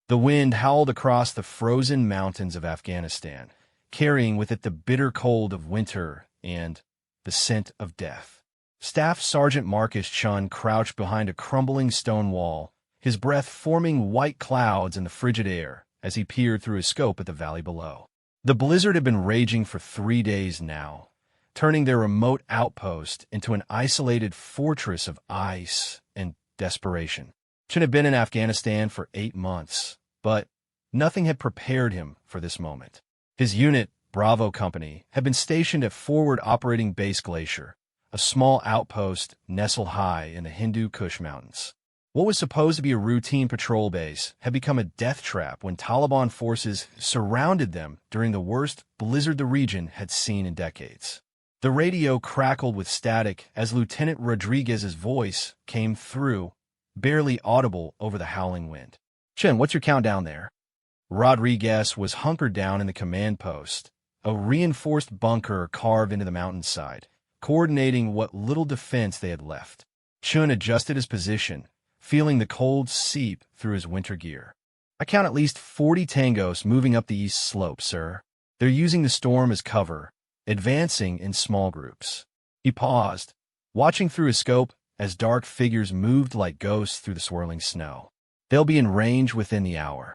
The wind howled across the frozen mountains of Afghanistan, carrying with it the bitter cold of winter and the scent of death. Staff Sergeant Marcus Chun crouched behind a crumbling stone wall, his breath forming white clouds in the frigid air as he peered through his scope at the valley below. The blizzard had been raging for 3 days now, turning their remote outpost into an isolated fortress of ice and desperation. Chun had been in Afghanistan for 8 months, but nothing had prepared him for this moment. His unit, Bravo Company, had been stationed at Forward Operating Base Glacier, a small outpost nestled high in the Hindu Kush Mountains. What was supposed to be a routine patrol base had become a death trap when Taliban forces surrounded them during the worst blizzard the region had seen in decades. The radio crackled with static as Lieutenant Rodriguez's voice came through, barely audible over the howling wind. "Chen, what's your countdown there?" Rodriguez was hunkered down in the command post, a reinforced bunker carved into the mountainside, coordinating what little defense they had left. Chun adjusted his position, feeling the cold seep through his winter gear. "I count at least 40 tangos moving up the east slope, sir. They're using the storm as cover, advancing in small groups." He paused, watching through his scope as dark figures moved like ghosts through the swirling snow. "They'll be in range within the hour."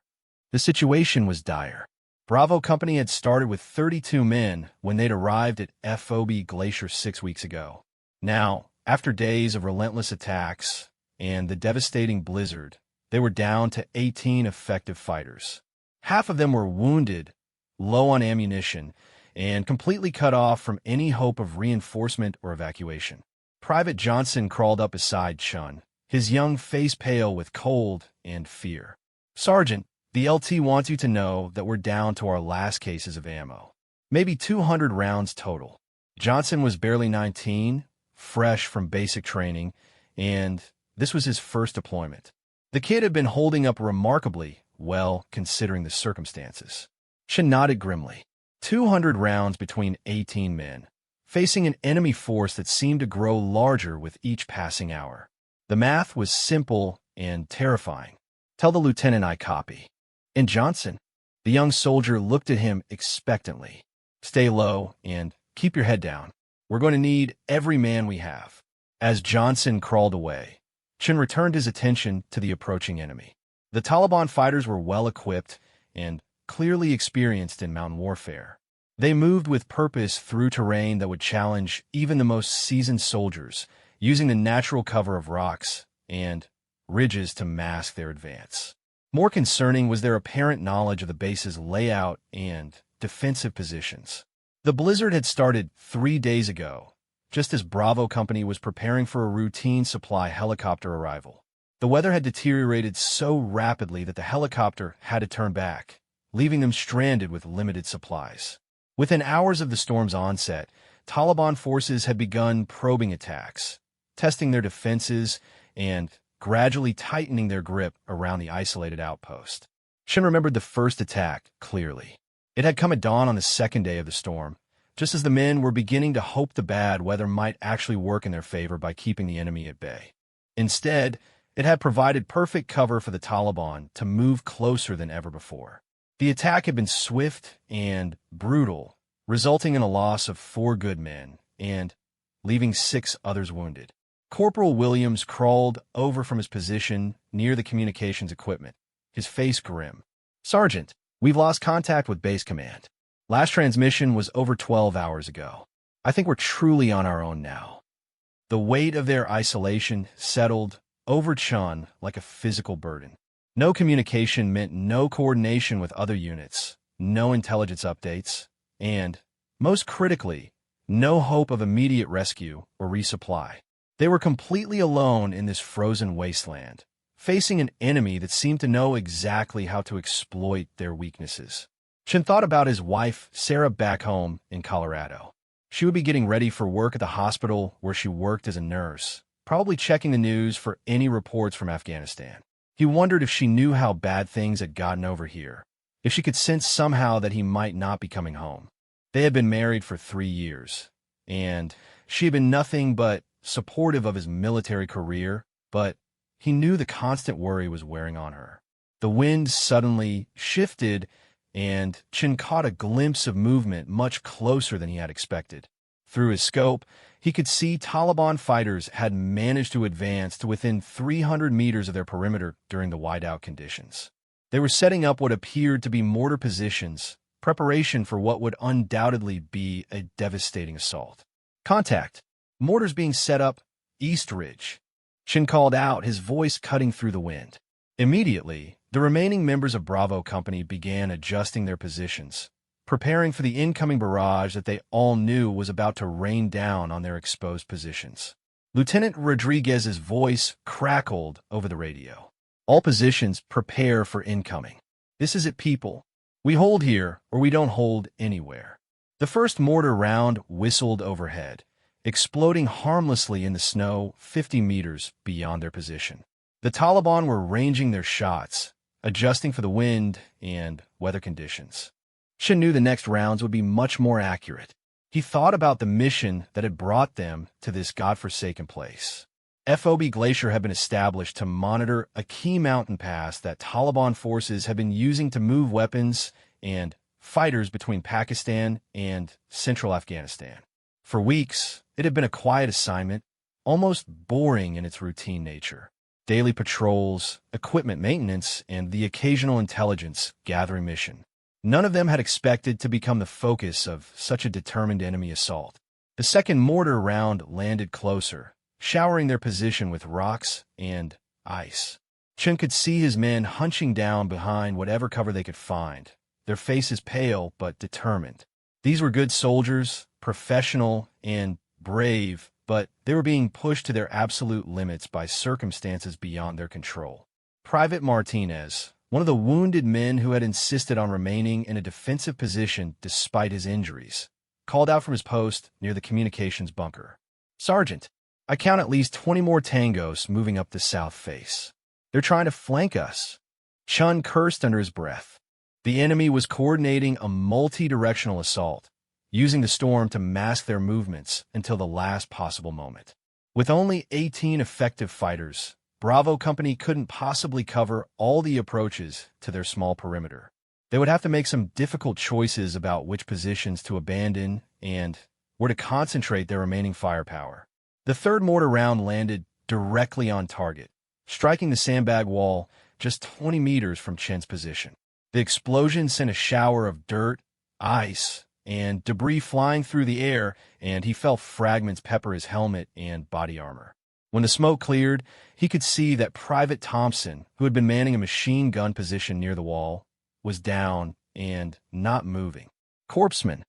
The situation was dire. Bravo Company had started with 32 men when they'd arrived at FOB Glacier 6 weeks ago. Now, after days of relentless attacks and the devastating blizzard, they were down to 18 effective fighters. Half of them were wounded, low on ammunition, and completely cut off from any hope of reinforcement or evacuation. Private Johnson crawled up beside Chun, his young face pale with cold and fear. "Sergeant, the LT wants you to know that we're down to our last cases of ammo. Maybe 200 rounds total." Johnson was barely 19, fresh from basic training, and this was his first deployment. The kid had been holding up remarkably well considering the circumstances. Chun nodded grimly. 200 rounds between 18 men, facing an enemy force that seemed to grow larger with each passing hour. The math was simple and terrifying. "Tell the lieutenant I copy." "And Johnson?" The young soldier looked at him expectantly. "Stay low and keep your head down. We're going to need every man we have." As Johnson crawled away, Chun returned his attention to the approaching enemy. The Taliban fighters were well-equipped and clearly experienced in mountain warfare. They moved with purpose through terrain that would challenge even the most seasoned soldiers, using the natural cover of rocks and ridges to mask their advance. More concerning was their apparent knowledge of the base's layout and defensive positions. The blizzard had started 3 days ago, just as Bravo Company was preparing for a routine supply helicopter arrival. The weather had deteriorated so rapidly that the helicopter had to turn back, leaving them stranded with limited supplies. Within hours of the storm's onset, Taliban forces had begun probing attacks, testing their defenses and gradually tightening their grip around the isolated outpost. Chun remembered the first attack clearly. It had come at dawn on the second day of the storm, just as the men were beginning to hope the bad weather might actually work in their favor by keeping the enemy at bay. Instead, it had provided perfect cover for the Taliban to move closer than ever before. The attack had been swift and brutal, resulting in a loss of 4 good men and leaving 6 others wounded. Corporal Williams crawled over from his position near the communications equipment, his face grim. "Sergeant, we've lost contact with base command. Last transmission was over 12 hours ago. I think we're truly on our own now." The weight of their isolation settled over Chun like a physical burden. No communication meant no coordination with other units, no intelligence updates, and, most critically, no hope of immediate rescue or resupply. They were completely alone in this frozen wasteland, facing an enemy that seemed to know exactly how to exploit their weaknesses. Chun thought about his wife, Sarah, back home in Colorado. She would be getting ready for work at the hospital where she worked as a nurse, probably checking the news for any reports from Afghanistan. He wondered if she knew how bad things had gotten over here, if she could sense somehow that he might not be coming home. They had been married for 3 years, and she had been nothing but supportive of his military career, but he knew the constant worry was wearing on her. The wind suddenly shifted, and Chin caught a glimpse of movement much closer than he had expected. Through his scope, he could see Taliban fighters had managed to advance to within 300 meters of their perimeter during the whiteout conditions. They were setting up what appeared to be mortar positions, preparation for what would undoubtedly be a devastating assault. Contact. Mortars being set up, East Ridge. Chin called out, his voice cutting through the wind. Immediately, the remaining members of Bravo Company began adjusting their positions, preparing for the incoming barrage that they all knew was about to rain down on their exposed positions. Lieutenant Rodriguez's voice crackled over the radio. All positions prepare for incoming. This is it, people. We hold here, or we don't hold anywhere. The first mortar round whistled overhead, exploding harmlessly in the snow 50 meters beyond their position. The Taliban were ranging their shots, adjusting for the wind and weather conditions. Chin knew the next rounds would be much more accurate. He thought about the mission that had brought them to this godforsaken place. FOB Glacier had been established to monitor a key mountain pass that Taliban forces had been using to move weapons and fighters between Pakistan and central Afghanistan. For weeks, it had been a quiet assignment, almost boring in its routine nature. Daily patrols, equipment maintenance, and the occasional intelligence gathering mission. None of them had expected to become the focus of such a determined enemy assault. The second mortar round landed closer, showering their position with rocks and ice. Chin could see his men hunching down behind whatever cover they could find, their faces pale but determined. These were good soldiers, professional and brave, but they were being pushed to their absolute limits by circumstances beyond their control. Private Martinez, one of the wounded men who had insisted on remaining in a defensive position despite his injuries, called out from his post near the communications bunker. "Sergeant, I count at least 20 more tangos moving up the south face. They're trying to flank us." Chun cursed under his breath. The enemy was coordinating a multi-directional assault, using the storm to mask their movements until the last possible moment. With only 18 effective fighters, Bravo Company couldn't possibly cover all the approaches to their small perimeter. They would have to make some difficult choices about which positions to abandon and where to concentrate their remaining firepower. The third mortar round landed directly on target, striking the sandbag wall just 20 meters from Chin's position. The explosion sent a shower of dirt, ice, and debris flying through the air, and he felt fragments pepper his helmet and body armor. When the smoke cleared, he could see that Private Thompson, who had been manning a machine gun position near the wall, was down and not moving. "Corpsman!"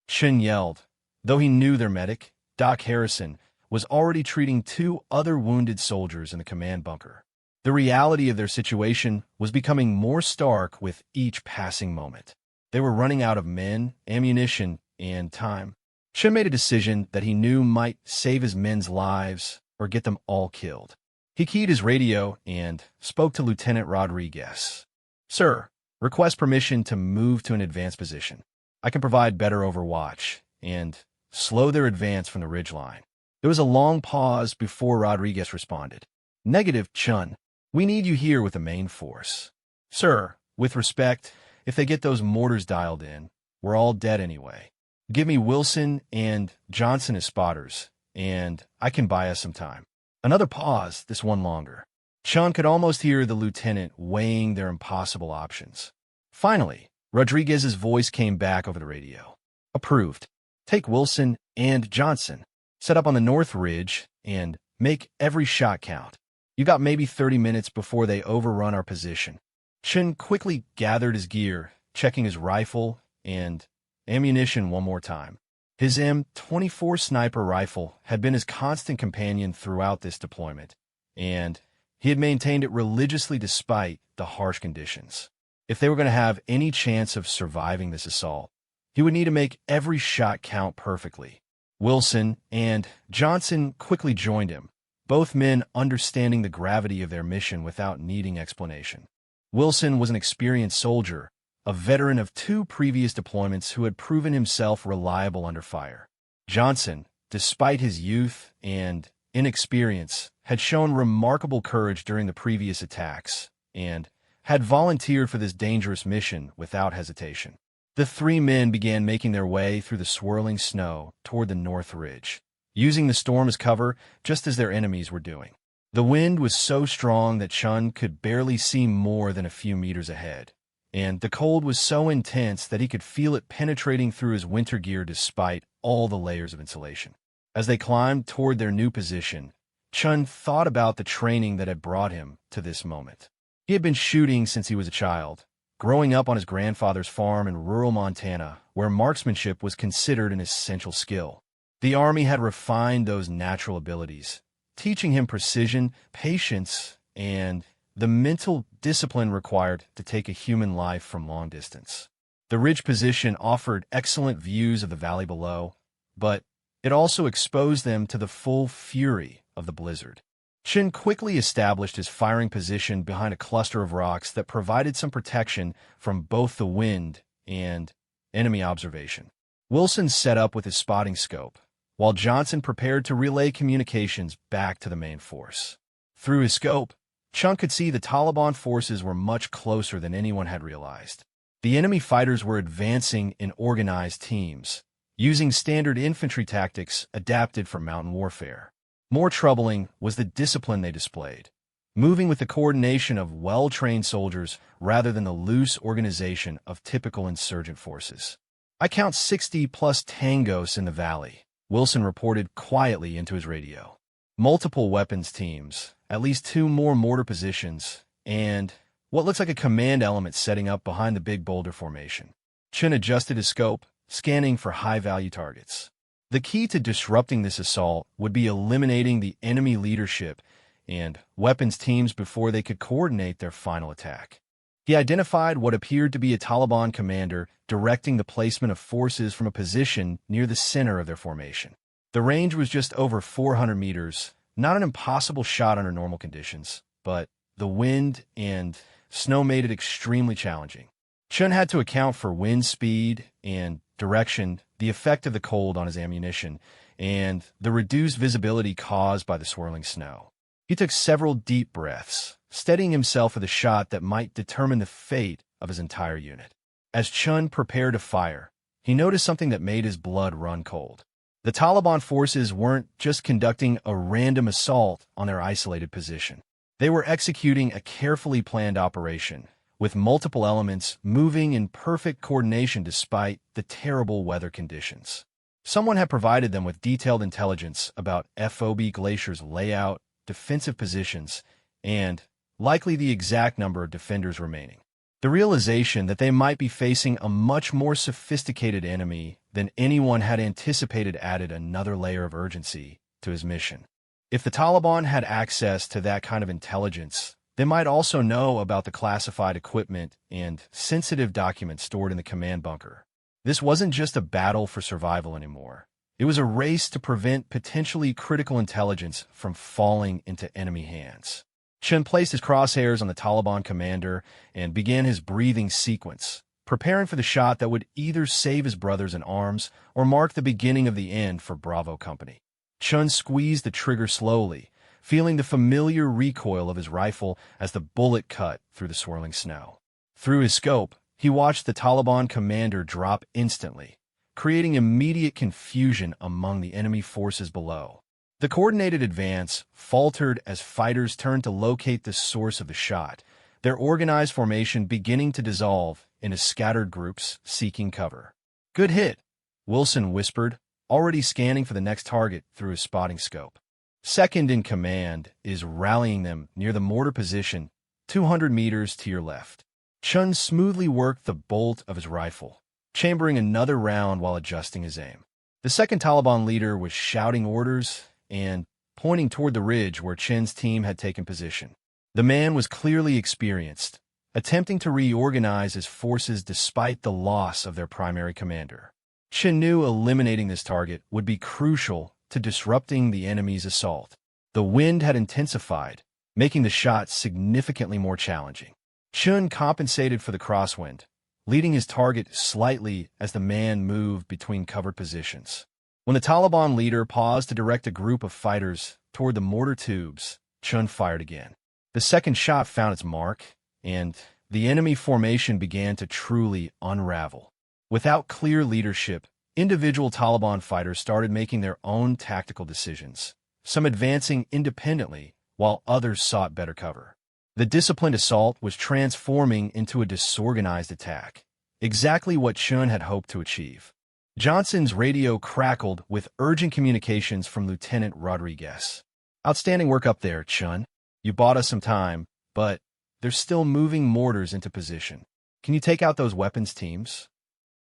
Chin yelled, though he knew their medic, Doc Harrison, was already treating 2 other wounded soldiers in the command bunker. The reality of their situation was becoming more stark with each passing moment. They were running out of men, ammunition, and time. Chin made a decision that he knew might save his men's lives or get them all killed. He keyed his radio and spoke to Lieutenant Rodriguez. "Sir, request permission to move to an advanced position. I can provide better overwatch and slow their advance from the ridgeline." There was a long pause before Rodriguez responded. "Negative, Chun. We need you here with the main force." "Sir, with respect, if they get those mortars dialed in, we're all dead anyway. Give me Wilson and Johnson as spotters, and I can buy us some time." Another pause, this one longer. Chun could almost hear the lieutenant weighing their impossible options. Finally, Rodriguez's voice came back over the radio. "Approved. Take Wilson and Johnson. Set up on the North Ridge and make every shot count. You got maybe 30 minutes before they overrun our position." Chin quickly gathered his gear, checking his rifle and ammunition one more time. His M24 sniper rifle had been his constant companion throughout this deployment, and he had maintained it religiously despite the harsh conditions. If they were going to have any chance of surviving this assault, he would need to make every shot count perfectly. Wilson and Johnson quickly joined him, both men understanding the gravity of their mission without needing explanation. Wilson was an experienced soldier, a veteran of 2 previous deployments who had proven himself reliable under fire. Johnson, despite his youth and inexperience, had shown remarkable courage during the previous attacks, and had volunteered for this dangerous mission without hesitation. The three men began making their way through the swirling snow toward the north ridge, using the storm as cover just as their enemies were doing. The wind was so strong that Chun could barely see more than a few meters ahead, and the cold was so intense that he could feel it penetrating through his winter gear despite all the layers of insulation. As they climbed toward their new position, Chun thought about the training that had brought him to this moment. He had been shooting since he was a child, growing up on his grandfather's farm in rural Montana, where marksmanship was considered an essential skill. The Army had refined those natural abilities, teaching him precision, patience, and the mental discipline required to take a human life from long distance. The ridge position offered excellent views of the valley below, but it also exposed them to the full fury of the blizzard. Chin quickly established his firing position behind a cluster of rocks that provided some protection from both the wind and enemy observation. Wilson set up with his spotting scope, while Johnson prepared to relay communications back to the main force. Through his scope, Chun could see the Taliban forces were much closer than anyone had realized. The enemy fighters were advancing in organized teams, using standard infantry tactics adapted for mountain warfare. More troubling was the discipline they displayed, moving with the coordination of well-trained soldiers rather than the loose organization of typical insurgent forces. "I count 60-plus tangos in the valley," Wilson reported quietly into his radio. "Multiple weapons teams, at least 2 more mortar positions, and what looks like a command element setting up behind the big boulder formation." Chin adjusted his scope, scanning for high-value targets. The key to disrupting this assault would be eliminating the enemy leadership and weapons teams before they could coordinate their final attack. He identified what appeared to be a Taliban commander directing the placement of forces from a position near the center of their formation. The range was just over 400 meters, not an impossible shot under normal conditions, but the wind and snow made it extremely challenging. Chun had to account for wind speed and direction, the effect of the cold on his ammunition, and the reduced visibility caused by the swirling snow. He took several deep breaths, steadying himself for the shot that might determine the fate of his entire unit. As Chun prepared to fire, he noticed something that made his blood run cold. The Taliban forces weren't just conducting a random assault on their isolated position. They were executing a carefully planned operation, with multiple elements moving in perfect coordination despite the terrible weather conditions. Someone had provided them with detailed intelligence about FOB Glacier's layout, defensive positions, and likely the exact number of defenders remaining. The realization that they might be facing a much more sophisticated enemy than anyone had anticipated added another layer of urgency to his mission. If the Taliban had access to that kind of intelligence, they might also know about the classified equipment and sensitive documents stored in the command bunker. This wasn't just a battle for survival anymore. It was a race to prevent potentially critical intelligence from falling into enemy hands. Chen placed his crosshairs on the Taliban commander and began his breathing sequence, preparing for the shot that would either save his brothers in arms or mark the beginning of the end for Bravo Company. Chun squeezed the trigger slowly, feeling the familiar recoil of his rifle as the bullet cut through the swirling snow. Through his scope, he watched the Taliban commander drop instantly, creating immediate confusion among the enemy forces below. The coordinated advance faltered as fighters turned to locate the source of the shot, their organized formation beginning to dissolve into scattered groups seeking cover. "Good hit," Wilson whispered, already scanning for the next target through his spotting scope. "Second in command is rallying them near the mortar position, 200 meters to your left." Chun smoothly worked the bolt of his rifle, chambering another round while adjusting his aim. The second Taliban leader was shouting orders and pointing toward the ridge where Chin's team had taken position. The man was clearly experienced, attempting to reorganize his forces despite the loss of their primary commander. Chin knew eliminating this target would be crucial to disrupting the enemy's assault. The wind had intensified, making the shot significantly more challenging. Chun compensated for the crosswind, leading his target slightly as the man moved between covered positions. When the Taliban leader paused to direct a group of fighters toward the mortar tubes, Chun fired again. The second shot found its mark, and the enemy formation began to truly unravel. Without clear leadership, individual Taliban fighters started making their own tactical decisions, some advancing independently while others sought better cover. The disciplined assault was transforming into a disorganized attack, exactly what Chun had hoped to achieve. Johnson's radio crackled with urgent communications from Lieutenant Rodriguez. "Outstanding work up there, Chun. You bought us some time, but they're still moving mortars into position. Can you take out those weapons teams?"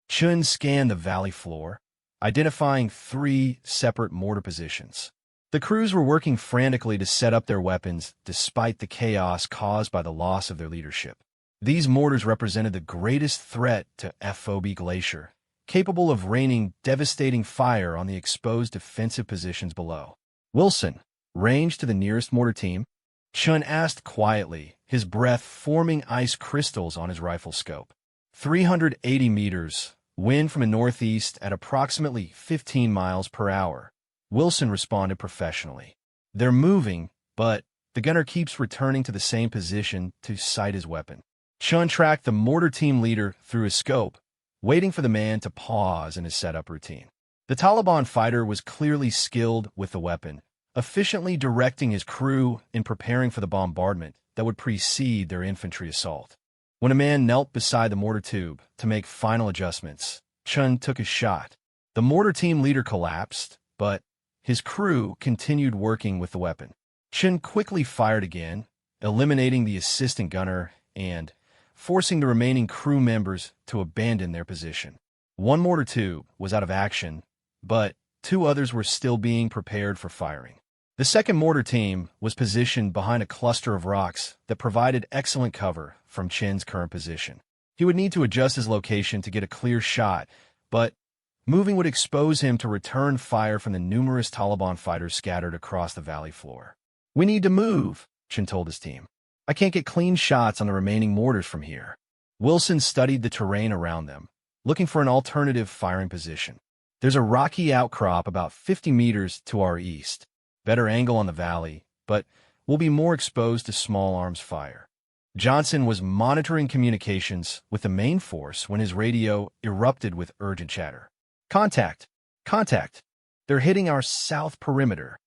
Chun scanned the valley floor, identifying 3 separate mortar positions. The crews were working frantically to set up their weapons despite the chaos caused by the loss of their leadership. These mortars represented the greatest threat to FOB Glacier, capable of raining devastating fire on the exposed defensive positions below. "Wilson, range to the nearest mortar team?" Chun asked quietly, his breath forming ice crystals on his rifle scope. 380 meters, wind from the northeast at approximately 15 miles per hour. Wilson responded professionally. "They're moving, but the gunner keeps returning to the same position to sight his weapon." Chun tracked the mortar team leader through his scope, waiting for the man to pause in his setup routine. The Taliban fighter was clearly skilled with the weapon, efficiently directing his crew in preparing for the bombardment that would precede their infantry assault. When a man knelt beside the mortar tube to make final adjustments, Chun took a shot. The mortar team leader collapsed, but his crew continued working with the weapon. Chun quickly fired again, eliminating the assistant gunner and forcing the remaining crew members to abandon their position. One mortar tube was out of action, but 2 others were still being prepared for firing. The second mortar team was positioned behind a cluster of rocks that provided excellent cover from Chin's current position. He would need to adjust his location to get a clear shot, but moving would expose him to return fire from the numerous Taliban fighters scattered across the valley floor. "We need to move," Chin told his team. "I can't get clean shots on the remaining mortars from here." Wilson studied the terrain around them, looking for an alternative firing position. "There's a rocky outcrop about 50 meters to our east. Better angle on the valley, but we'll be more exposed to small arms fire." Johnson was monitoring communications with the main force when his radio erupted with urgent chatter. "Contact! Contact! They're hitting our south perimeter."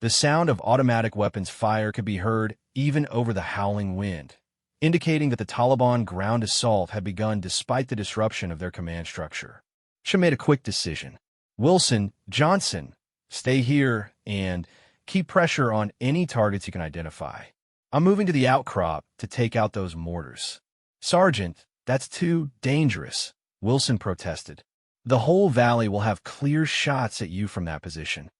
The sound of automatic weapons fire could be heard even over the howling wind, indicating that the Taliban ground assault had begun despite the disruption of their command structure. She made a quick decision. "Wilson, Johnson, stay here and keep pressure on any targets you can identify. I'm moving to the outcrop to take out those mortars." "Sergeant, that's too dangerous," Wilson protested. "The whole valley will have clear shots at you from that position.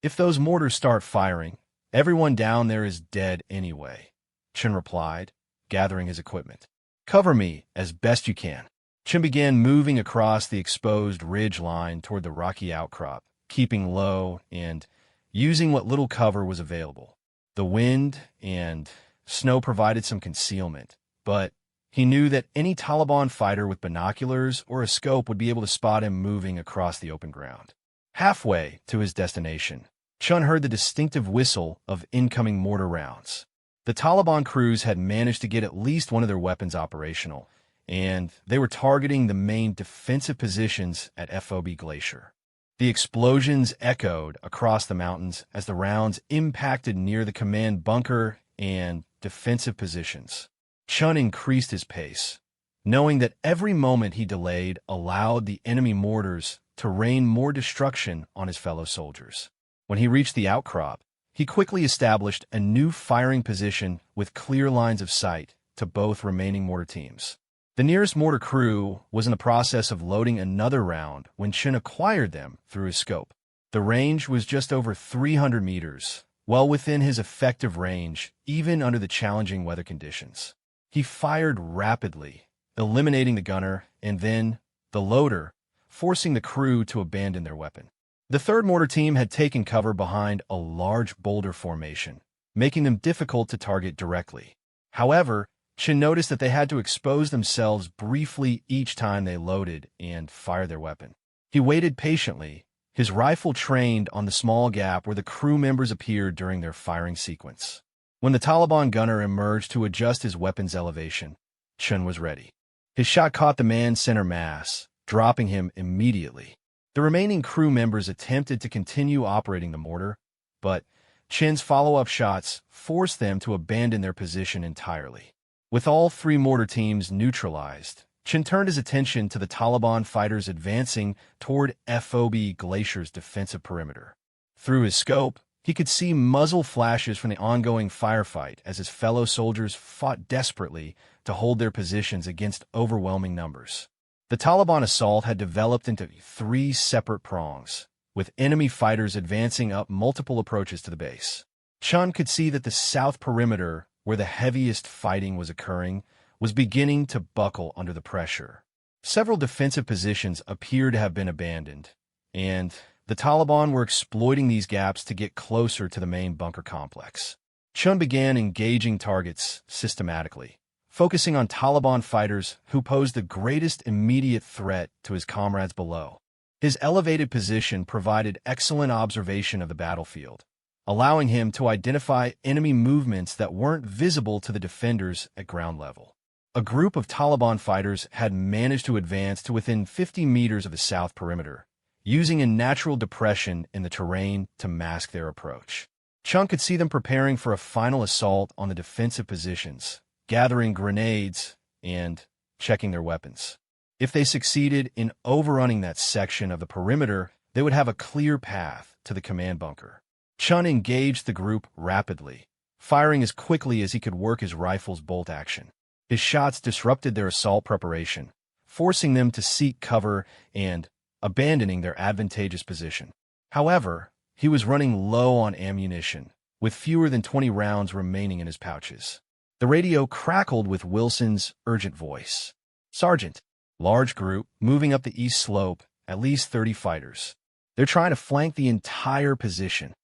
If those mortars start firing, everyone down there is dead anyway," Chin replied, gathering his equipment. "Cover me as best you can." Chin began moving across the exposed ridge line toward the rocky outcrop, keeping low and using what little cover was available. The wind and snow provided some concealment, but he knew that any Taliban fighter with binoculars or a scope would be able to spot him moving across the open ground. Halfway to his destination, Chun heard the distinctive whistle of incoming mortar rounds. The Taliban crews had managed to get at least one of their weapons operational, and they were targeting the main defensive positions at FOB Glacier. The explosions echoed across the mountains as the rounds impacted near the command bunker and defensive positions. Chun increased his pace, knowing that every moment he delayed allowed the enemy mortars to rain more destruction on his fellow soldiers. When he reached the outcrop, he quickly established a new firing position with clear lines of sight to both remaining mortar teams. The nearest mortar crew was in the process of loading another round when Chin acquired them through his scope. The range was just over 300 meters, well within his effective range, even under the challenging weather conditions. He fired rapidly, eliminating the gunner and then the loader, forcing the crew to abandon their weapon. The third mortar team had taken cover behind a large boulder formation, making them difficult to target directly. However, Chin noticed that they had to expose themselves briefly each time they loaded and fired their weapon. He waited patiently, his rifle trained on the small gap where the crew members appeared during their firing sequence. When the Taliban gunner emerged to adjust his weapon's elevation, Chun was ready. His shot caught the man's center mass, dropping him immediately. The remaining crew members attempted to continue operating the mortar, but Chin's follow-up shots forced them to abandon their position entirely. With all three mortar teams neutralized, Chin turned his attention to the Taliban fighters advancing toward FOB Glacier's defensive perimeter. Through his scope, he could see muzzle flashes from the ongoing firefight as his fellow soldiers fought desperately to hold their positions against overwhelming numbers. The Taliban assault had developed into three separate prongs, with enemy fighters advancing up multiple approaches to the base. Chun could see that the south perimeter, where the heaviest fighting was occurring, was beginning to buckle under the pressure. Several defensive positions appeared to have been abandoned, and the Taliban were exploiting these gaps to get closer to the main bunker complex. Chun began engaging targets systematically, focusing on Taliban fighters who posed the greatest immediate threat to his comrades below. His elevated position provided excellent observation of the battlefield, allowing him to identify enemy movements that weren't visible to the defenders at ground level. A group of Taliban fighters had managed to advance to within 50 meters of the south perimeter, using a natural depression in the terrain to mask their approach. Chun could see them preparing for a final assault on the defensive positions, gathering grenades and checking their weapons. If they succeeded in overrunning that section of the perimeter, they would have a clear path to the command bunker. Chun engaged the group rapidly, firing as quickly as he could work his rifle's bolt action. His shots disrupted their assault preparation, forcing them to seek cover and abandoning their advantageous position. However, he was running low on ammunition, with fewer than 20 rounds remaining in his pouches. The radio crackled with Wilson's urgent voice. "Sergeant, large group, moving up the east slope, at least 30 fighters. They're trying to flank the entire position."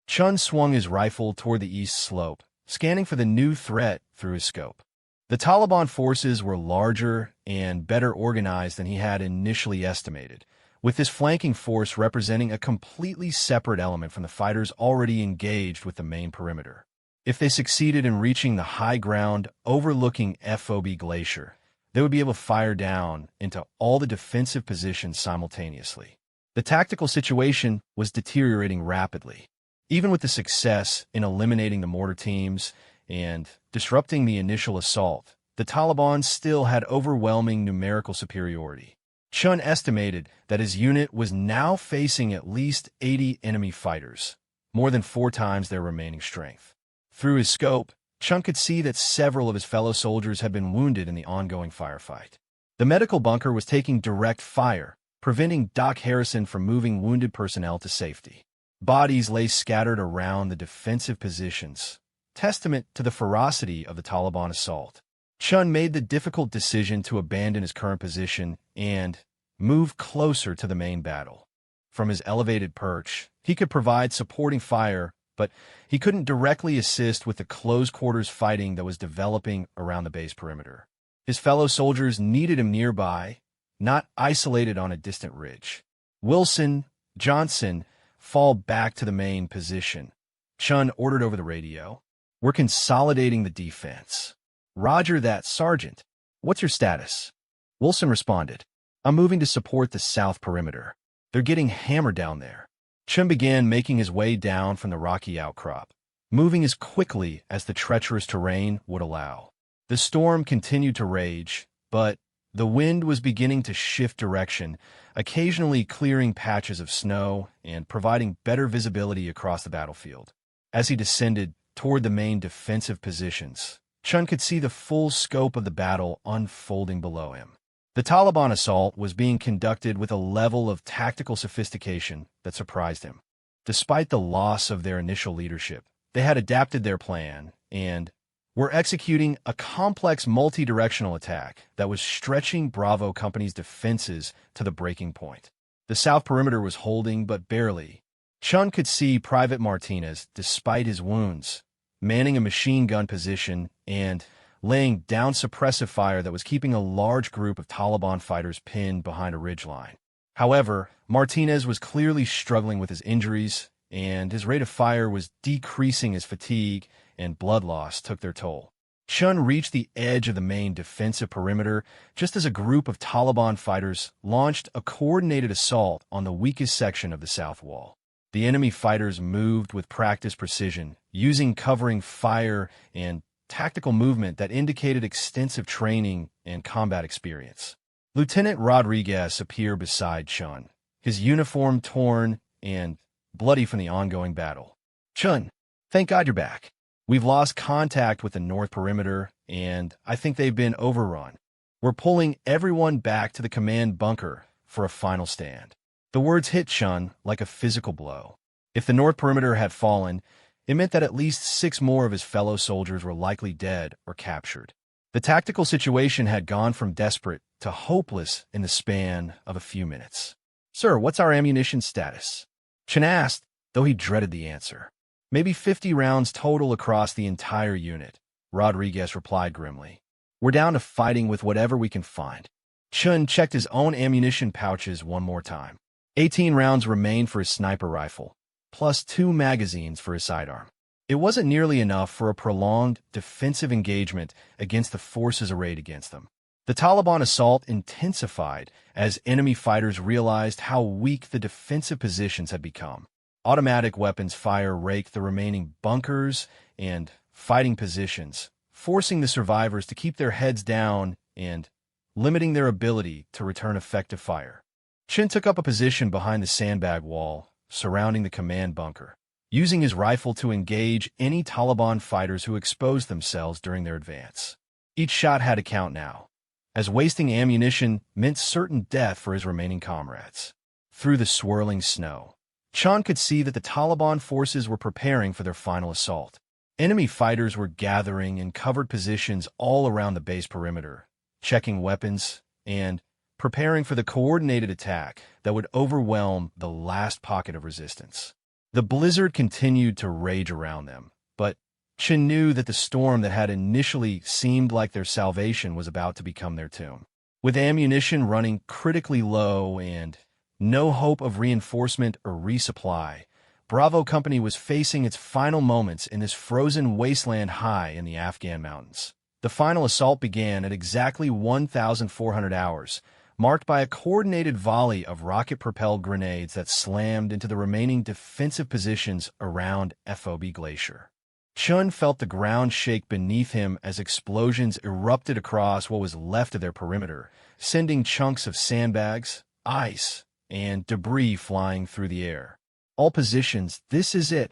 Chun swung his rifle toward the east slope, scanning for the new threat through his scope. The Taliban forces were larger and better organized than he had initially estimated, with this flanking force representing a completely separate element from the fighters already engaged with the main perimeter. If they succeeded in reaching the high ground overlooking FOB Glacier, they would be able to fire down into all the defensive positions simultaneously. The tactical situation was deteriorating rapidly. Even with the success in eliminating the mortar teams and disrupting the initial assault, the Taliban still had overwhelming numerical superiority. Chun estimated that his unit was now facing at least 80 enemy fighters, more than 4 times their remaining strength. Through his scope, Chun could see that several of his fellow soldiers had been wounded in the ongoing firefight. The medical bunker was taking direct fire, preventing Doc Harrison from moving wounded personnel to safety. Bodies lay scattered around the defensive positions, testament to the ferocity of the Taliban assault. Chun made the difficult decision to abandon his current position and move closer to the main battle. From his elevated perch, he could provide supporting fire, but he couldn't directly assist with the close-quarters fighting that was developing around the base perimeter. His fellow soldiers needed him nearby, not isolated on a distant ridge. "Wilson, Johnson, fall back to the main position," Chun ordered over the radio. "We're consolidating the defense." "Roger that, Sergeant. What's your status?" Wilson responded. "I'm moving to support the south perimeter. They're getting hammered down there." Chun began making his way down from the rocky outcrop, moving as quickly as the treacherous terrain would allow. The storm continued to rage, but the wind was beginning to shift direction, occasionally clearing patches of snow and providing better visibility across the battlefield. As he descended toward the main defensive positions, Chun could see the full scope of the battle unfolding below him. The Taliban assault was being conducted with a level of tactical sophistication that surprised him. Despite the loss of their initial leadership, they had adapted their plan and were executing a complex multi-directional attack that was stretching Bravo Company's defenses to the breaking point. The south perimeter was holding, but barely. Chun could see Private Martinez, despite his wounds, manning a machine gun position and laying down suppressive fire that was keeping a large group of Taliban fighters pinned behind a ridgeline. However, Martinez was clearly struggling with his injuries, and his rate of fire was decreasing as fatigue and blood loss took their toll. Chun reached the edge of the main defensive perimeter just as a group of Taliban fighters launched a coordinated assault on the weakest section of the south wall. The enemy fighters moved with practiced precision, using covering fire and tactical movement that indicated extensive training and combat experience. Lieutenant Rodriguez appeared beside Chun, his uniform torn and bloody from the ongoing battle. "Chun, thank God you're back. We've lost contact with the north perimeter, and I think they've been overrun. We're pulling everyone back to the command bunker for a final stand." The words hit Chun like a physical blow. If the north perimeter had fallen, it meant that at least 6 more of his fellow soldiers were likely dead or captured. The tactical situation had gone from desperate to hopeless in the span of a few minutes. "Sir, what's our ammunition status?" Chun asked, though he dreaded the answer. "Maybe 50 rounds total across the entire unit," Rodriguez replied grimly. "We're down to fighting with whatever we can find." Chun checked his own ammunition pouches one more time. 18 rounds remained for his sniper rifle, plus 2 magazines for his sidearm. It wasn't nearly enough for a prolonged defensive engagement against the forces arrayed against them. The Taliban assault intensified as enemy fighters realized how weak the defensive positions had become. Automatic weapons fire raked the remaining bunkers and fighting positions, forcing the survivors to keep their heads down and limiting their ability to return effective fire. Chun took up a position behind the sandbag wall, surrounding the command bunker, using his rifle to engage any Taliban fighters who exposed themselves during their advance. Each shot had to count now, as wasting ammunition meant certain death for his remaining comrades. Through the swirling snow, Chun could see that the Taliban forces were preparing for their final assault. Enemy fighters were gathering in covered positions all around the base perimeter, checking weapons and preparing for the coordinated attack that would overwhelm the last pocket of resistance. The blizzard continued to rage around them, but Chun knew that the storm that had initially seemed like their salvation was about to become their tomb. With ammunition running critically low and no hope of reinforcement or resupply, Bravo Company was facing its final moments in this frozen wasteland high in the Afghan mountains. The final assault began at exactly 1,400 hours, marked by a coordinated volley of rocket-propelled grenades that slammed into the remaining defensive positions around FOB Glacier. Chun felt the ground shake beneath him as explosions erupted across what was left of their perimeter, sending chunks of sandbags, ice, and debris flying through the air. "All positions, this is it,"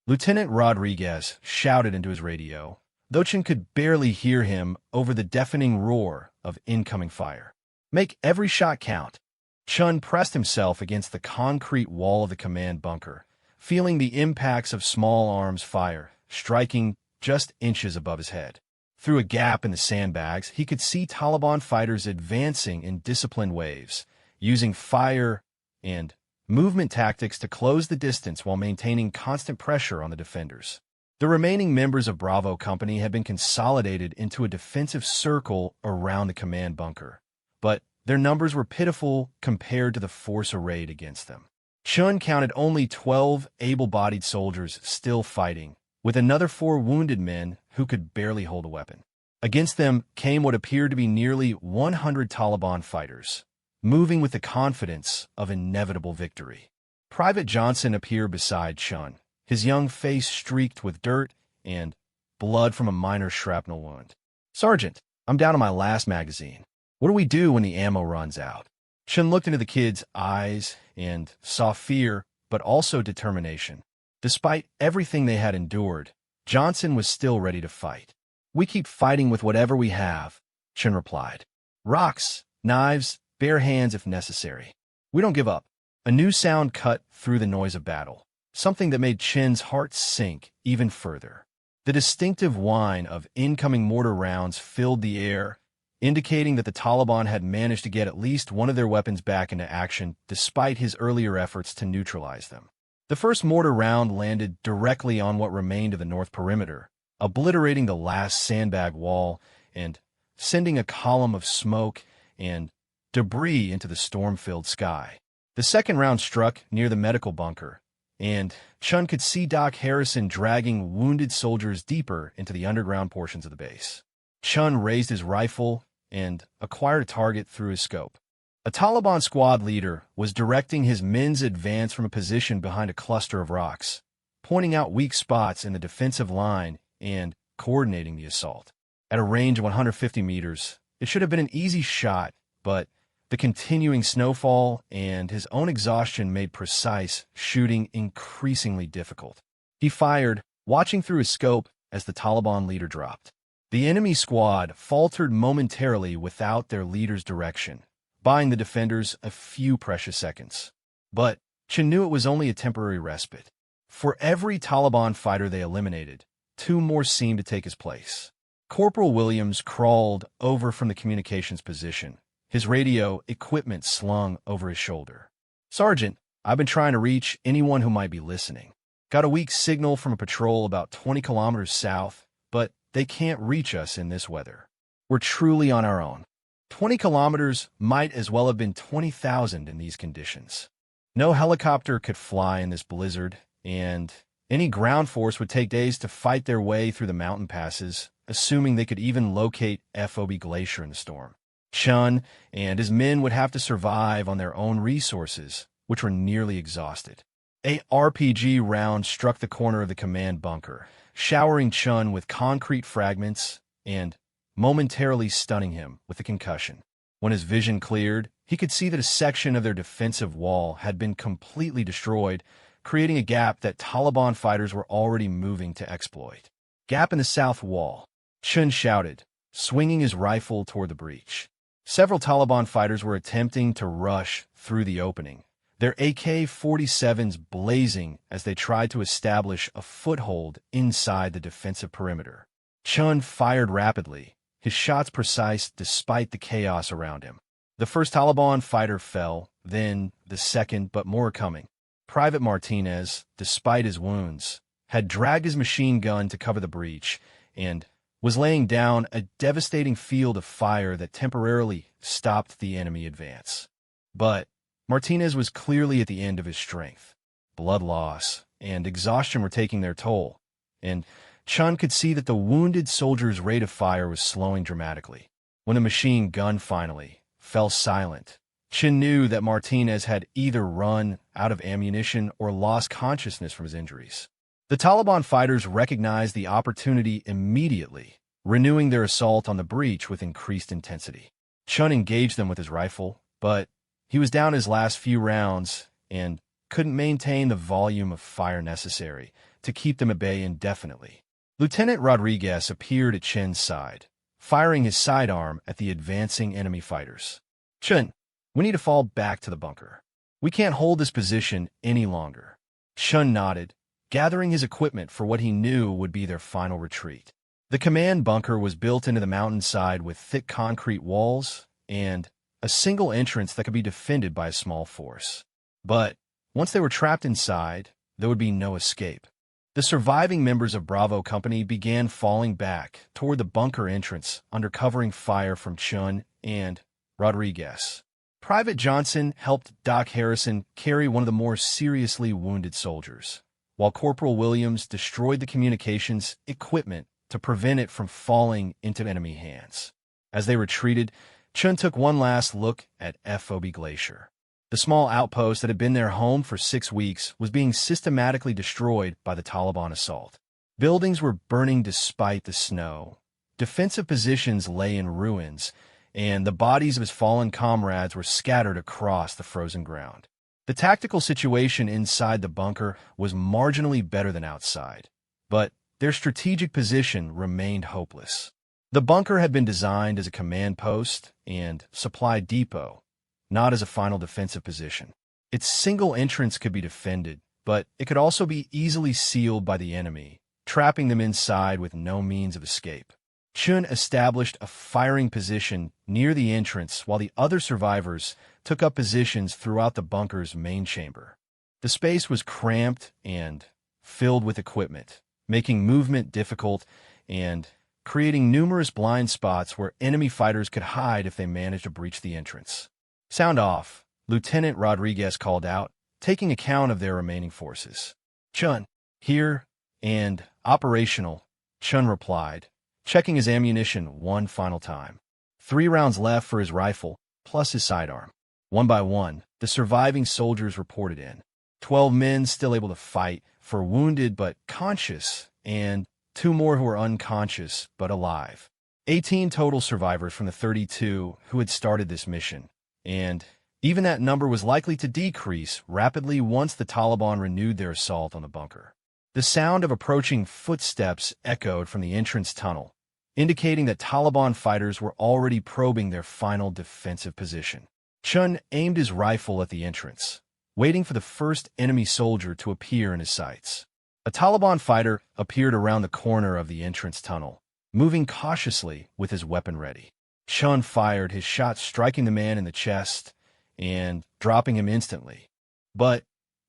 Lieutenant Rodriguez shouted into his radio, though Chun could barely hear him over the deafening roar of incoming fire. "Make every shot count." Chun pressed himself against the concrete wall of the command bunker, feeling the impacts of small arms fire, striking just inches above his head. Through a gap in the sandbags, he could see Taliban fighters advancing in disciplined waves, using fire and movement tactics to close the distance while maintaining constant pressure on the defenders. The remaining members of Bravo Company had been consolidated into a defensive circle around the command bunker, but their numbers were pitiful compared to the force arrayed against them. Chun counted only 12 able-bodied soldiers still fighting, with another 4 wounded men who could barely hold a weapon. Against them came what appeared to be nearly 100 Taliban fighters, moving with the confidence of inevitable victory. Private Johnson appeared beside Chun, his young face streaked with dirt and blood from a minor shrapnel wound. "Sergeant, I'm down to my last magazine. What do we do when the ammo runs out?" Chun looked into the kid's eyes and saw fear, but also determination. Despite everything they had endured, Johnson was still ready to fight. "We keep fighting with whatever we have," Chun replied. "Rocks, knives, bare hands if necessary. We don't give up." A new sound cut through the noise of battle, something that made Chun's heart sink even further. The distinctive whine of incoming mortar rounds filled the air, indicating that the Taliban had managed to get at least one of their weapons back into action despite his earlier efforts to neutralize them. The first mortar round landed directly on what remained of the north perimeter, obliterating the last sandbag wall and sending a column of smoke and debris into the storm-filled sky. The second round struck near the medical bunker, and Chun could see Doc Harrison dragging wounded soldiers deeper into the underground portions of the base. Chun raised his rifle and acquired a target through his scope. A Taliban squad leader was directing his men's advance from a position behind a cluster of rocks, pointing out weak spots in the defensive line and coordinating the assault. At a range of 150 meters, it should have been an easy shot, but the continuing snowfall and his own exhaustion made precise shooting increasingly difficult. He fired, watching through his scope as the Taliban leader dropped. The enemy squad faltered momentarily without their leader's direction, buying the defenders a few precious seconds. But Chun knew it was only a temporary respite. For every Taliban fighter they eliminated, 2 more seemed to take his place. Corporal Williams crawled over from the communications position, his radio equipment slung over his shoulder. "Sergeant, I've been trying to reach anyone who might be listening. Got a weak signal from a patrol about 20 kilometers south, but they can't reach us in this weather. We're truly on our own." 20 kilometers might as well have been 20,000 in these conditions. No helicopter could fly in this blizzard, and any ground force would take days to fight their way through the mountain passes, assuming they could even locate FOB Glacier in the storm. Chun and his men would have to survive on their own resources, which were nearly exhausted. A RPG round struck the corner of the command bunker, showering Chun with concrete fragments and momentarily stunning him with a concussion. When his vision cleared, he could see that a section of their defensive wall had been completely destroyed, creating a gap that Taliban fighters were already moving to exploit. "Gap in the south wall," Chun shouted, swinging his rifle toward the breach. Several Taliban fighters were attempting to rush through the opening, their AK-47s blazing as they tried to establish a foothold inside the defensive perimeter. Chun fired rapidly, his shots precise despite the chaos around him. The first Taliban fighter fell, then the second, but more coming. Private Martinez, despite his wounds, had dragged his machine gun to cover the breach and was laying down a devastating field of fire that temporarily stopped the enemy advance. But Martinez was clearly at the end of his strength. Blood loss and exhaustion were taking their toll, and Chun could see that the wounded soldier's rate of fire was slowing dramatically. When the machine gun finally fell silent, Chun knew that Martinez had either run out of ammunition or lost consciousness from his injuries. The Taliban fighters recognized the opportunity immediately, renewing their assault on the breach with increased intensity. Chun engaged them with his rifle, but he was down his last few rounds and couldn't maintain the volume of fire necessary to keep them at bay indefinitely. Lieutenant Rodriguez appeared at Chun's side, firing his sidearm at the advancing enemy fighters. "Chun, we need to fall back to the bunker. We can't hold this position any longer." Chun nodded, gathering his equipment for what he knew would be their final retreat. The command bunker was built into the mountainside with thick concrete walls and a single entrance that could be defended by a small force. But once they were trapped inside, there would be no escape. The surviving members of Bravo Company began falling back toward the bunker entrance under covering fire from Chun and Rodriguez. Private Johnson helped Doc Harrison carry one of the more seriously wounded soldiers, while Corporal Williams destroyed the communications equipment to prevent it from falling into enemy hands. As they retreated, Chun took one last look at FOB Glacier. The small outpost that had been their home for 6 weeks was being systematically destroyed by the Taliban assault. Buildings were burning despite the snow. Defensive positions lay in ruins, and the bodies of his fallen comrades were scattered across the frozen ground. The tactical situation inside the bunker was marginally better than outside, but their strategic position remained hopeless. The bunker had been designed as a command post and supply depot, not as a final defensive position. Its single entrance could be defended, but it could also be easily sealed by the enemy, trapping them inside with no means of escape. Chun established a firing position near the entrance while the other survivors took up positions throughout the bunker's main chamber. The space was cramped and filled with equipment, making movement difficult and creating numerous blind spots where enemy fighters could hide if they managed to breach the entrance. "Sound off," Lieutenant Rodriguez called out, taking account of their remaining forces. "Chun, here and operational," Chun replied, checking his ammunition one final time. 3 rounds left for his rifle, plus his sidearm. One by one, the surviving soldiers reported in. 12 men still able to fight, 4 wounded but conscious, and 2 more who were unconscious but alive. 18 total survivors from the 32 who had started this mission, and even that number was likely to decrease rapidly once the Taliban renewed their assault on the bunker. The sound of approaching footsteps echoed from the entrance tunnel, indicating that Taliban fighters were already probing their final defensive position. Chun aimed his rifle at the entrance, waiting for the first enemy soldier to appear in his sights. A Taliban fighter appeared around the corner of the entrance tunnel, moving cautiously with his weapon ready. Chun fired, his shot striking the man in the chest and dropping him instantly. But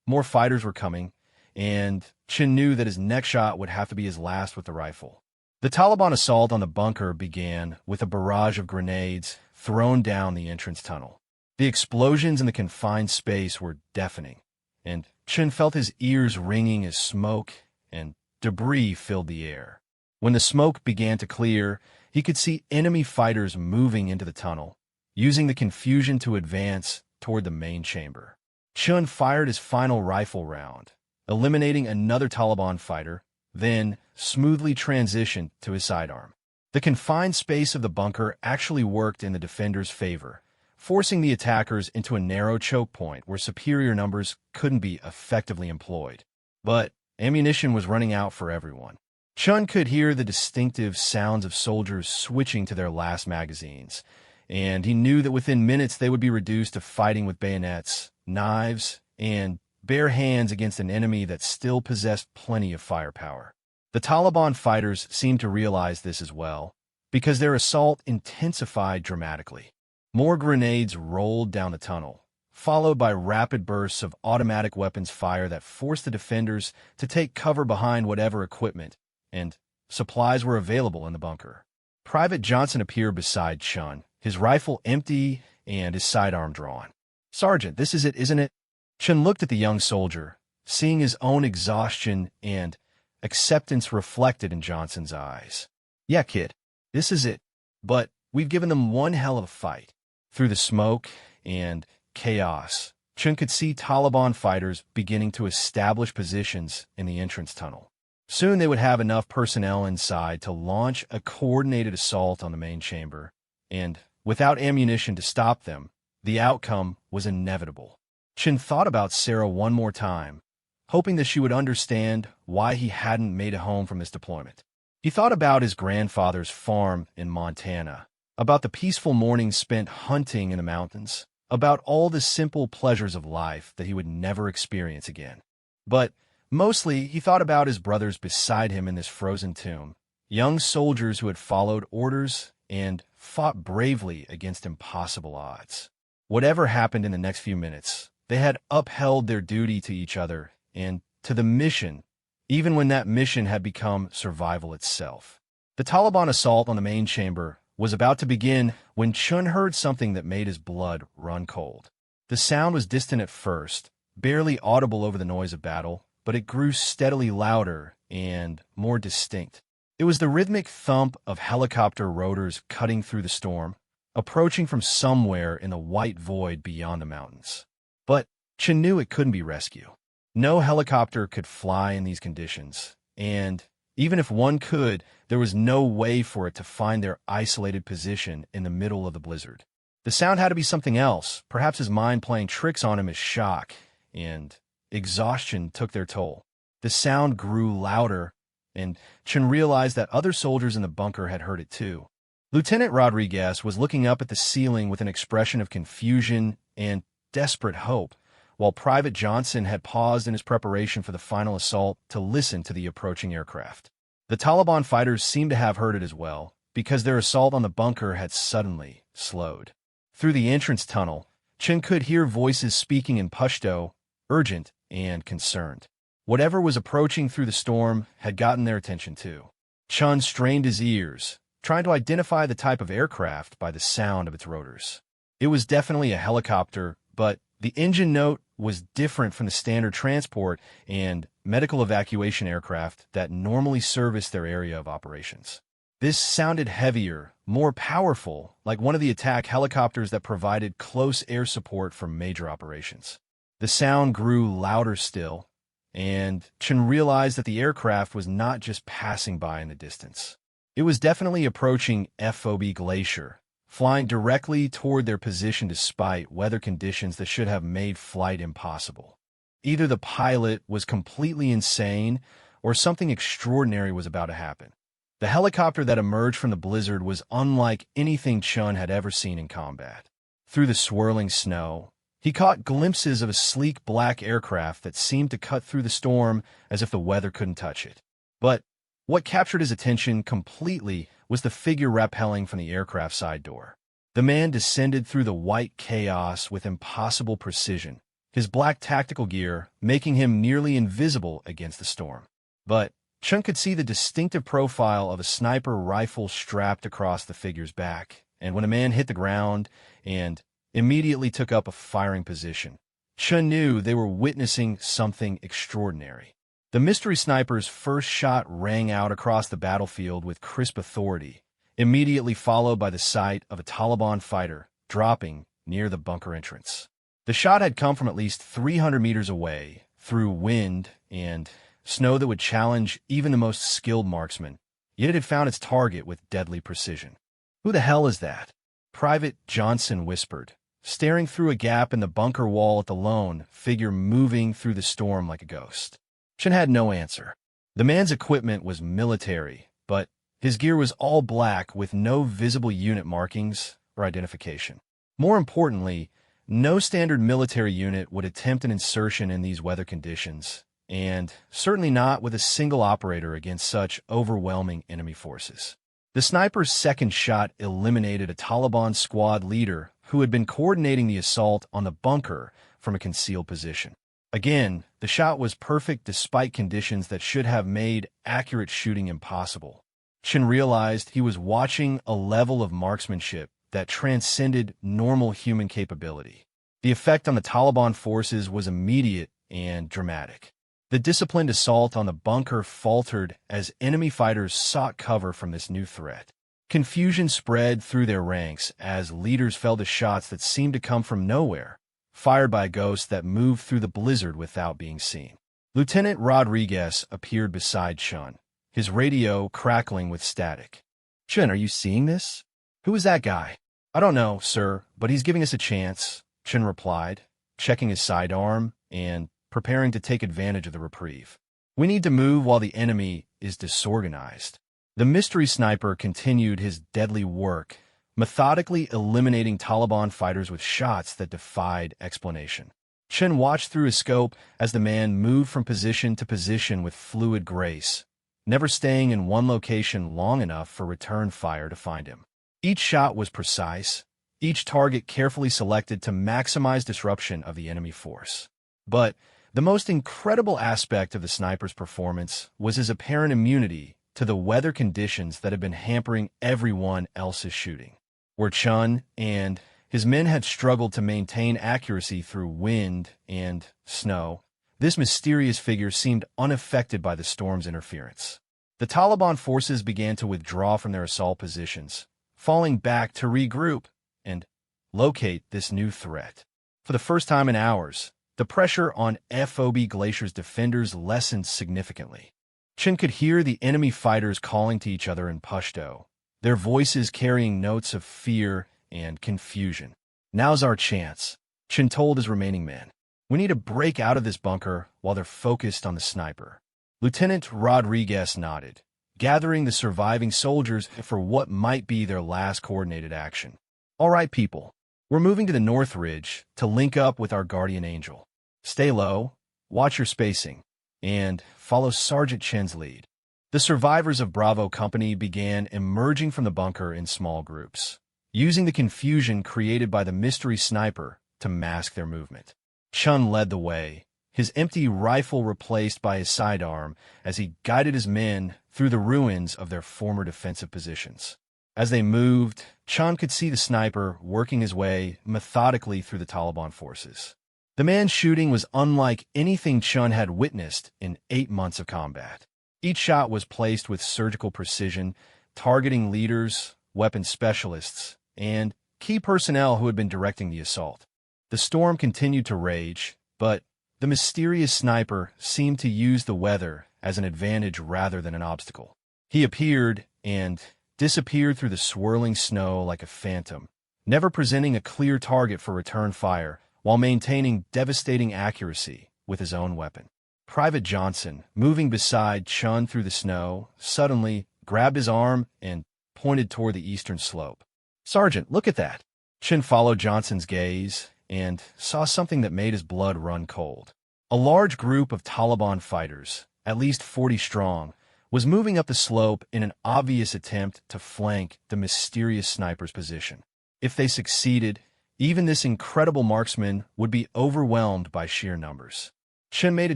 more fighters were coming, and Chun knew that his next shot would have to be his last with the rifle. The Taliban assault on the bunker began with a barrage of grenades thrown down the entrance tunnel. The explosions in the confined space were deafening, and Chun felt his ears ringing as smoke and debris filled the air. When the smoke began to clear, he could see enemy fighters moving into the tunnel, using the confusion to advance toward the main chamber. Chun fired his final rifle round, eliminating another Taliban fighter, then smoothly transitioned to his sidearm. The confined space of the bunker actually worked in the defenders' favor, forcing the attackers into a narrow choke point where superior numbers couldn't be effectively employed. But ammunition was running out for everyone. Chun could hear the distinctive sounds of soldiers switching to their last magazines, and he knew that within minutes they would be reduced to fighting with bayonets, knives, and bare hands against an enemy that still possessed plenty of firepower. The Taliban fighters seemed to realize this as well, because their assault intensified dramatically. More grenades rolled down the tunnel, followed by rapid bursts of automatic weapons fire that forced the defenders to take cover behind whatever equipment and supplies were available in the bunker. Private Johnson appeared beside Chun, his rifle empty and his sidearm drawn. "Sergeant, this is it, isn't it?" Chun looked at the young soldier, seeing his own exhaustion and acceptance reflected in Johnson's eyes. "Yeah, kid, this is it. But we've given them one hell of a fight." Through the smoke and chaos, Chun could see Taliban fighters beginning to establish positions in the entrance tunnel. Soon they would have enough personnel inside to launch a coordinated assault on the main chamber, and without ammunition to stop them, the outcome was inevitable. Chun thought about Sarah one more time, hoping that she would understand why he hadn't made it home from this deployment. He thought about his grandfather's farm in Montana, about the peaceful mornings spent hunting in the mountains, about all the simple pleasures of life that he would never experience again. But mostly, he thought about his brothers beside him in this frozen tomb, young soldiers who had followed orders and fought bravely against impossible odds. Whatever happened in the next few minutes, they had upheld their duty to each other and to the mission, even when that mission had become survival itself. The Taliban assault on the main chamber was about to begin when Chun heard something that made his blood run cold. The sound was distant at first, barely audible over the noise of battle, but it grew steadily louder and more distinct. It was the rhythmic thump of helicopter rotors cutting through the storm, approaching from somewhere in the white void beyond the mountains. But Chun knew it couldn't be rescue. No helicopter could fly in these conditions, and even if one could, there was no way for it to find their isolated position in the middle of the blizzard. The sound had to be something else, perhaps his mind playing tricks on him as shock and exhaustion took their toll. The sound grew louder, and Chun realized that other soldiers in the bunker had heard it too. Lieutenant Rodriguez was looking up at the ceiling with an expression of confusion and desperate hope, while Private Johnson had paused in his preparation for the final assault to listen to the approaching aircraft. The Taliban fighters seemed to have heard it as well, because their assault on the bunker had suddenly slowed. Through the entrance tunnel, Chun could hear voices speaking in Pashto, urgent and concerned. Whatever was approaching through the storm had gotten their attention too. Chun strained his ears, trying to identify the type of aircraft by the sound of its rotors. It was definitely a helicopter, but the engine note was different from the standard transport and medical evacuation aircraft that normally service their area of operations. This sounded heavier, more powerful, like one of the attack helicopters that provided close air support for major operations. The sound grew louder still, and Chen realized that the aircraft was not just passing by in the distance. It was definitely approaching FOB Glacier, flying directly toward their position despite weather conditions that should have made flight impossible. Either the pilot was completely insane or something extraordinary was about to happen. The helicopter that emerged from the blizzard was unlike anything Chun had ever seen in combat. Through the swirling snow, he caught glimpses of a sleek black aircraft that seemed to cut through the storm as if the weather couldn't touch it. But what captured his attention completely was the figure rappelling from the aircraft side door. The man descended through the white chaos with impossible precision, his black tactical gear making him nearly invisible against the storm. But Chun could see the distinctive profile of a sniper rifle strapped across the figure's back, and when a man hit the ground and immediately took up a firing position, Chun knew they were witnessing something extraordinary. The mystery sniper's first shot rang out across the battlefield with crisp authority, immediately followed by the sight of a Taliban fighter dropping near the bunker entrance. The shot had come from at least 300 meters away, through wind and snow that would challenge even the most skilled marksman, yet it had found its target with deadly precision. "Who the hell is that?" Private Johnson whispered, staring through a gap in the bunker wall at the lone figure moving through the storm like a ghost. Chen had no answer. The man's equipment was military, but his gear was all black with no visible unit markings or identification. More importantly, no standard military unit would attempt an insertion in these weather conditions, and certainly not with a single operator against such overwhelming enemy forces. The sniper's second shot eliminated a Taliban squad leader who had been coordinating the assault on the bunker from a concealed position. Again, the shot was perfect despite conditions that should have made accurate shooting impossible. Chen realized he was watching a level of marksmanship that transcended normal human capability. The effect on the Taliban forces was immediate and dramatic. The disciplined assault on the bunker faltered as enemy fighters sought cover from this new threat. Confusion spread through their ranks as leaders fell to shots that seemed to come from nowhere, fired by a ghost that moved through the blizzard without being seen. Lieutenant Rodriguez appeared beside Chun, his radio crackling with static. "Chun, are you seeing this? Who is that guy?" "I don't know, sir, but he's giving us a chance," Chun replied, checking his sidearm and preparing to take advantage of the reprieve. "We need to move while the enemy is disorganized." The mystery sniper continued his deadly work, methodically eliminating Taliban fighters with shots that defied explanation. Chen watched through his scope as the man moved from position to position with fluid grace, never staying in one location long enough for return fire to find him. Each shot was precise, each target carefully selected to maximize disruption of the enemy force. But the most incredible aspect of the sniper's performance was his apparent immunity to the weather conditions that had been hampering everyone else's shooting. Where Chun and his men had struggled to maintain accuracy through wind and snow, this mysterious figure seemed unaffected by the storm's interference. The Taliban forces began to withdraw from their assault positions, falling back to regroup and locate this new threat. For the first time in hours, the pressure on FOB Glacier's defenders lessened significantly. Chen could hear the enemy fighters calling to each other in Pashto, their voices carrying notes of fear and confusion. "Now's our chance," Chen told his remaining men. "We need to break out of this bunker while they're focused on the sniper." Lieutenant Rodriguez nodded, gathering the surviving soldiers for what might be their last coordinated action. "All right, people. We're moving to the North Ridge to link up with our guardian angel. Stay low, watch your spacing, and follow Sergeant Chen's lead." The survivors of Bravo Company began emerging from the bunker in small groups, using the confusion created by the mystery sniper to mask their movement. Chun led the way, his empty rifle replaced by his sidearm as he guided his men through the ruins of their former defensive positions. As they moved, Chun could see the sniper working his way methodically through the Taliban forces. The man's shooting was unlike anything Chun had witnessed in 8 months of combat. Each shot was placed with surgical precision, targeting leaders, weapons specialists, and key personnel who had been directing the assault. The storm continued to rage, but the mysterious sniper seemed to use the weather as an advantage rather than an obstacle. He appeared and disappeared through the swirling snow like a phantom, never presenting a clear target for return fire while maintaining devastating accuracy with his own weapon. Private Johnson, moving beside Chun through the snow, suddenly grabbed his arm and pointed toward the eastern slope. "Sergeant, look at that!" Chun followed Johnson's gaze and saw something that made his blood run cold. A large group of Taliban fighters, at least 40 strong, was moving up the slope in an obvious attempt to flank the mysterious sniper's position. If they succeeded, even this incredible marksman would be overwhelmed by sheer numbers. Chun made a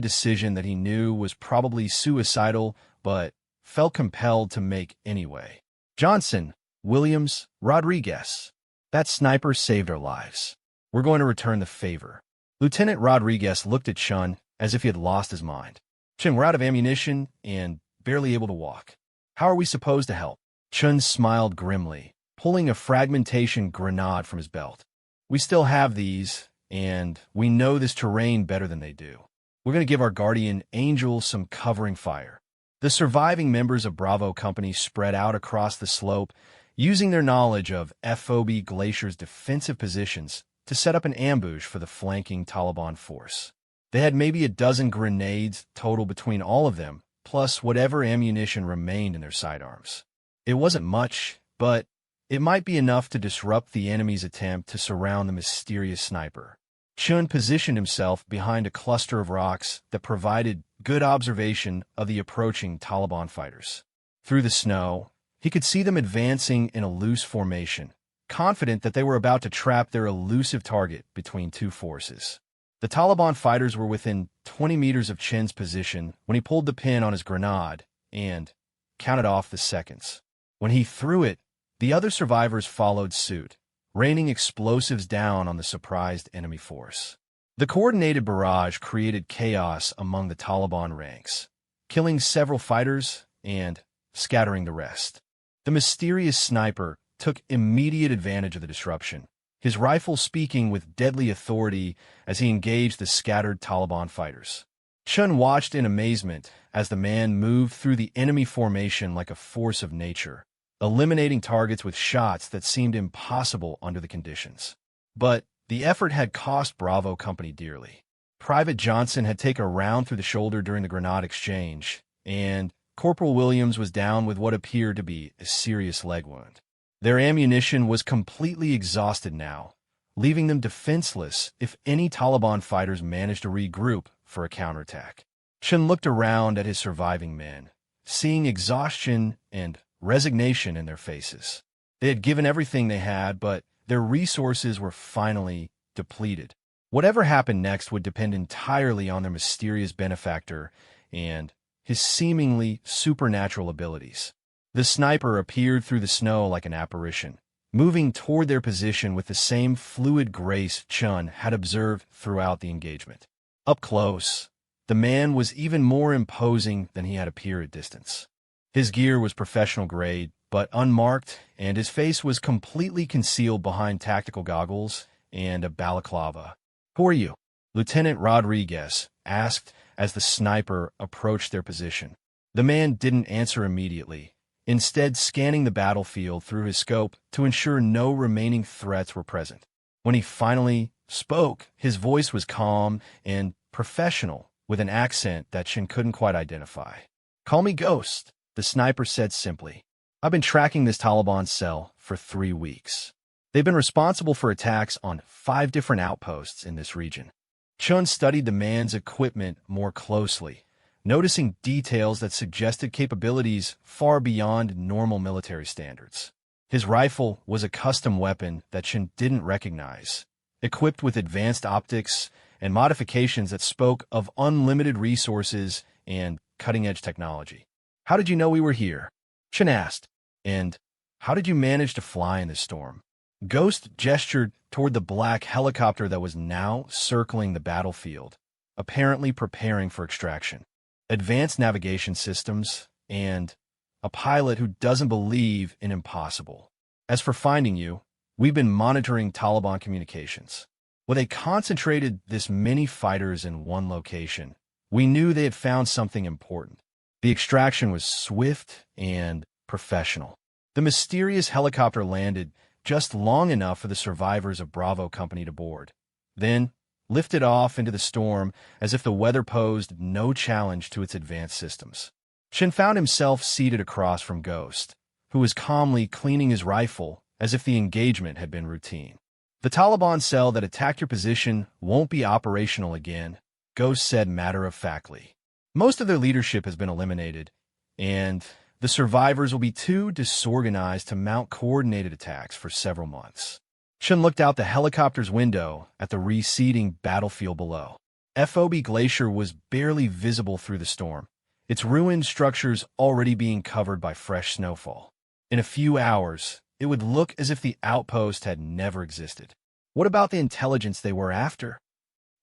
decision that he knew was probably suicidal, but felt compelled to make anyway. "Johnson, Williams, Rodriguez. That sniper saved our lives. We're going to return the favor." Lieutenant Rodriguez looked at Chun as if he had lost his mind. "Chun, we're out of ammunition and barely able to walk. How are we supposed to help?" Chun smiled grimly, pulling a fragmentation grenade from his belt. "We still have these, and we know this terrain better than they do. We're going to give our guardian angel some covering fire." The surviving members of Bravo Company spread out across the slope, using their knowledge of FOB Glacier's defensive positions to set up an ambush for the flanking Taliban force. They had maybe a dozen grenades total between all of them, plus whatever ammunition remained in their sidearms. It wasn't much, but it might be enough to disrupt the enemy's attempt to surround the mysterious sniper. Chun positioned himself behind a cluster of rocks that provided good observation of the approaching Taliban fighters. Through the snow, he could see them advancing in a loose formation, confident that they were about to trap their elusive target between two forces. The Taliban fighters were within 20 meters of Chen's position when he pulled the pin on his grenade and counted off the seconds. When he threw it, the other survivors followed suit, raining explosives down on the surprised enemy force. The coordinated barrage created chaos among the Taliban ranks, killing several fighters and scattering the rest. The mysterious sniper took immediate advantage of the disruption, his rifle speaking with deadly authority as he engaged the scattered Taliban fighters. Chun watched in amazement as the man moved through the enemy formation like a force of nature, eliminating targets with shots that seemed impossible under the conditions. But the effort had cost Bravo Company dearly. Private Johnson had taken a round through the shoulder during the grenade exchange, and Corporal Williams was down with what appeared to be a serious leg wound. Their ammunition was completely exhausted now, leaving them defenseless if any Taliban fighters managed to regroup for a counterattack. Chun looked around at his surviving men, seeing exhaustion and resignation in their faces. They had given everything they had, but their resources were finally depleted. Whatever happened next would depend entirely on their mysterious benefactor and his seemingly supernatural abilities. The sniper appeared through the snow like an apparition, moving toward their position with the same fluid grace Chun had observed throughout the engagement. Up close, the man was even more imposing than he had appeared at distance. His gear was professional grade, but unmarked, and his face was completely concealed behind tactical goggles and a balaclava. "Who are you?" Lieutenant Rodriguez asked as the sniper approached their position. The man didn't answer immediately, instead scanning the battlefield through his scope to ensure no remaining threats were present. When he finally spoke, his voice was calm and professional, with an accent that Shin couldn't quite identify. "Call me Ghost," the sniper said simply. "I've been tracking this Taliban cell for 3 weeks. They've been responsible for attacks on 5 different outposts in this region." Chun studied the man's equipment more closely, noticing details that suggested capabilities far beyond normal military standards. His rifle was a custom weapon that Chun didn't recognize, equipped with advanced optics and modifications that spoke of unlimited resources and cutting-edge technology. "How did you know we were here?" Chun asked. "And how did you manage to fly in this storm?" Ghost gestured toward the black helicopter that was now circling the battlefield, apparently preparing for extraction. Advanced navigation systems, and a pilot who doesn't believe in impossible. As for finding you, we've been monitoring Taliban communications. When they concentrated this many fighters in one location, we knew they had found something important. The extraction was swift and professional. The mysterious helicopter landed just long enough for the survivors of Bravo Company to board, then lifted off into the storm as if the weather posed no challenge to its advanced systems. Chen found himself seated across from Ghost, who was calmly cleaning his rifle as if the engagement had been routine. The Taliban cell that attacked your position won't be operational again, Ghost said matter-of-factly. Most of their leadership has been eliminated, and the survivors will be too disorganized to mount coordinated attacks for several months. Chen looked out the helicopter's window at the receding battlefield below. FOB Glacier was barely visible through the storm, its ruined structures already being covered by fresh snowfall. In a few hours, it would look as if the outpost had never existed. What about the intelligence they were after?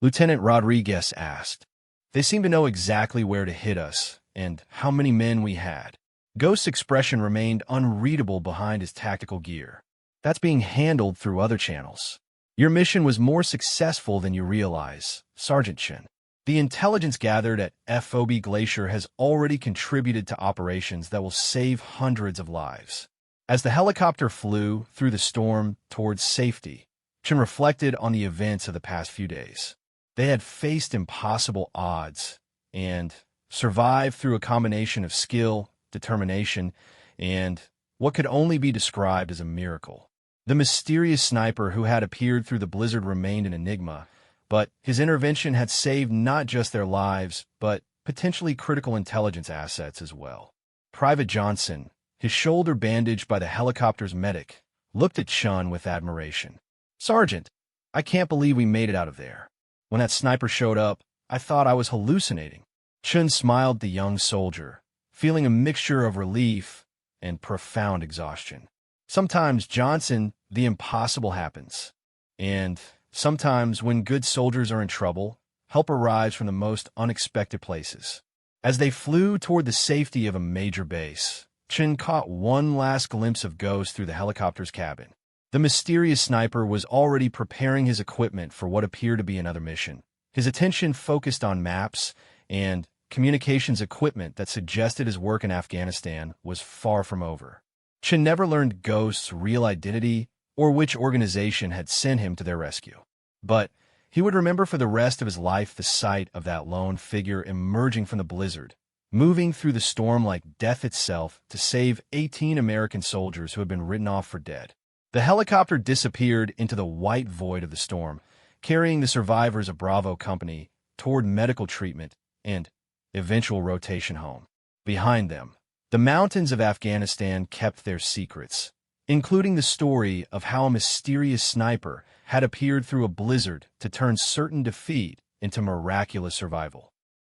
Lieutenant Rodriguez asked. They seemed to know exactly where to hit us and how many men we had. Ghost's expression remained unreadable behind his tactical gear. That's being handled through other channels. Your mission was more successful than you realize, Sergeant Chen. The intelligence gathered at FOB Glacier has already contributed to operations that will save hundreds of lives. As the helicopter flew through the storm towards safety, Chen reflected on the events of the past few days. They had faced impossible odds and survived through a combination of skill, determination, and what could only be described as a miracle. The mysterious sniper who had appeared through the blizzard remained an enigma, but his intervention had saved not just their lives, but potentially critical intelligence assets as well. Private Johnson, his shoulder bandaged by the helicopter's medic, looked at Chun with admiration. Sergeant, I can't believe we made it out of there. When that sniper showed up, I thought I was hallucinating. Chun smiled at the young soldier, feeling a mixture of relief and profound exhaustion. Sometimes, Johnson, the impossible happens. And sometimes, when good soldiers are in trouble, help arrives from the most unexpected places. As they flew toward the safety of a major base, Chen caught one last glimpse of Ghost through the helicopter's cabin. The mysterious sniper was already preparing his equipment for what appeared to be another mission. His attention focused on maps and communications equipment that suggested his work in Afghanistan was far from over. Chen never learned Ghost's real identity or which organization had sent him to their rescue. But he would remember for the rest of his life the sight of that lone figure emerging from the blizzard, moving through the storm like death itself to save 18 American soldiers who had been written off for dead. The helicopter disappeared into the white void of the storm, carrying the survivors of Bravo Company toward medical treatment and eventual rotation home. Behind them, the mountains of Afghanistan kept their secrets, including the story of how a mysterious sniper had appeared through a blizzard to turn certain defeat into miraculous survival.